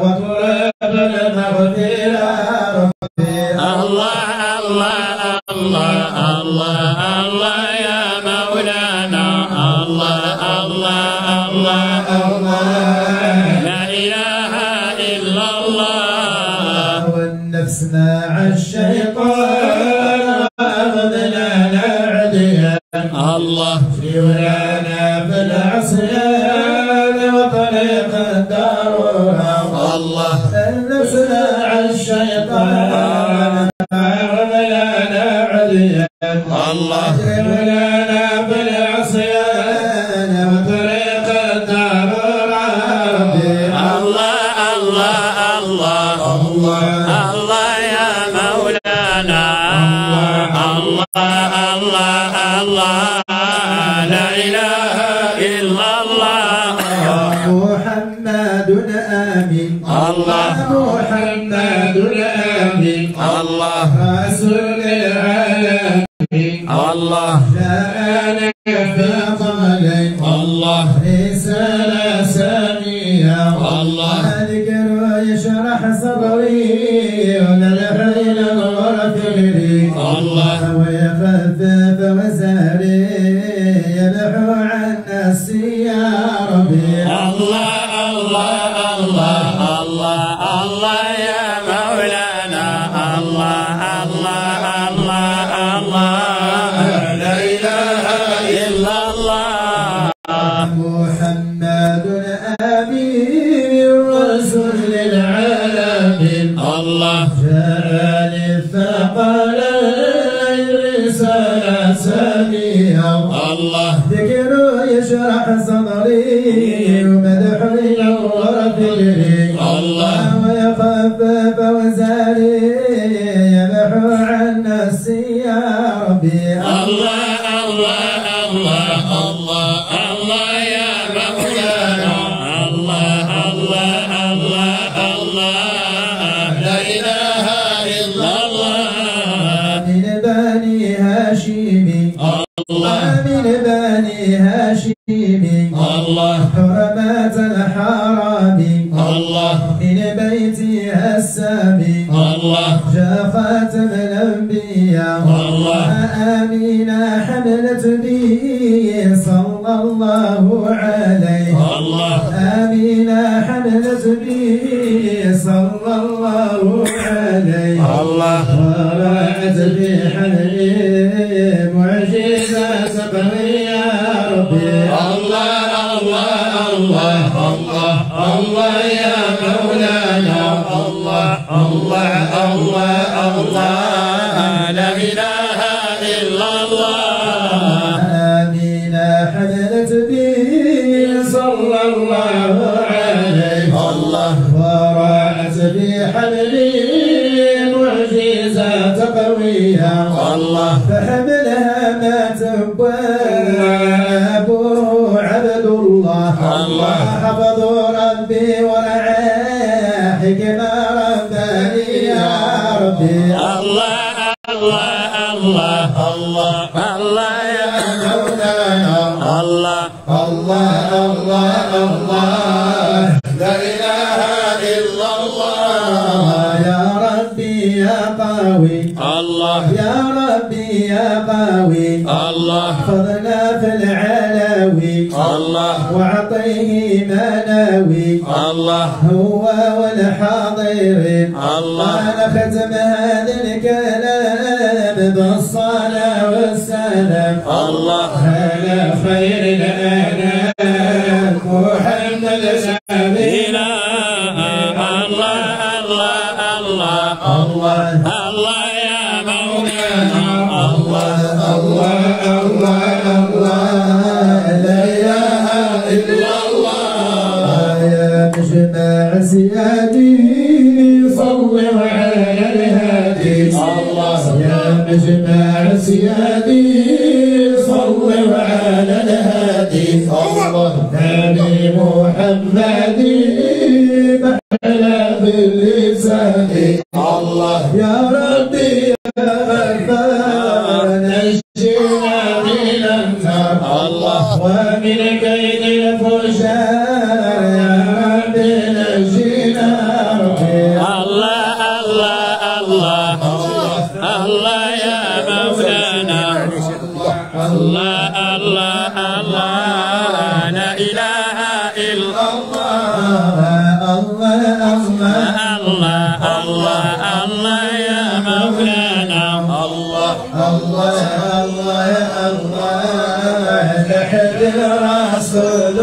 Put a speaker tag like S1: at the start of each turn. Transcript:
S1: وطلب المغفرة الله الله الله الله الله يا مولانا الله الله الله الله لا إله إلا الله والنفس مع الشيطان أخذنا نعديا الله شولانا بالعصيان وطريق الدارها الله النفس مع الشيطان أخذنا نعديا الله شولانا بالعصيان وطريق الدارها الله الله الله الله الله يا مولانا الله الله الله لا إله إلا الله محمد آمين الله محمد آمين الله رسول العالمين الله جاءنا بفضل الله رسالة سامية الله ذكر يشرح صدري ونلحن غرفي الله ويخفف وزاري يلحو عن نفسي يا ربي الله الله الله الله الله يا مولانا الله الله الله الله لا إله إلا الله محمد آمين رسول العالمين الله جاءني فقال الرسالة سامية الله ذكر يشرح صدري ومدح ينور فكري الله ويخفف وزاري يمحو عن نفسي يا ربي الله الله الله الله الله يا مولانا الله الله الله الله لا إله إلا الله من بني هاشم الله من بني هاشم الله حرمات الحرام الله من بيتها السامي الله جاء خاتم الأنبياء الله آمينة حملت به صلى الله عليه الله آمينة حملت به صلى الله عليه الله ورأت في حمله معجزة قوية يا ربي الله الله الله الله الله يا مولانا الله الله الله الله لا إله إلا الله آمينة حملت به صلى الله عليه الله ورأت في حمله معجزة قوية الله فحملها ما تبوى أبوه عبد الله الله حفظ ربي ورعاه حكمة رباني يا ربي الله الله الله الله الله يا مولانا الله الله الله الله لا إله إلا الله يا ربي يا قوي الله يا ربي يا قوي الله خذنا في العلاوي الله واعطيه ما ناوي الله هو والحاضرين الله انا ختم هذا الكلام بالصلاه والسلام الله على خير الانام محمد سبينا الله الله الله الله الله يا مولانا الله الله الله الله لا إله إلا الله يا مجمع سيادي صل على الهادي الله يا مجمع سيادي صل على الهادي الله نبي محمد على باللسان الله يا ربي يا غفار نجنا من النار الله ومن كيد الفجار يا ربي
S2: الله الله الله لا إله إلا الله
S1: الله الله
S2: الله الله الله يا مولانا الله
S1: الله الله الله نحب الرسول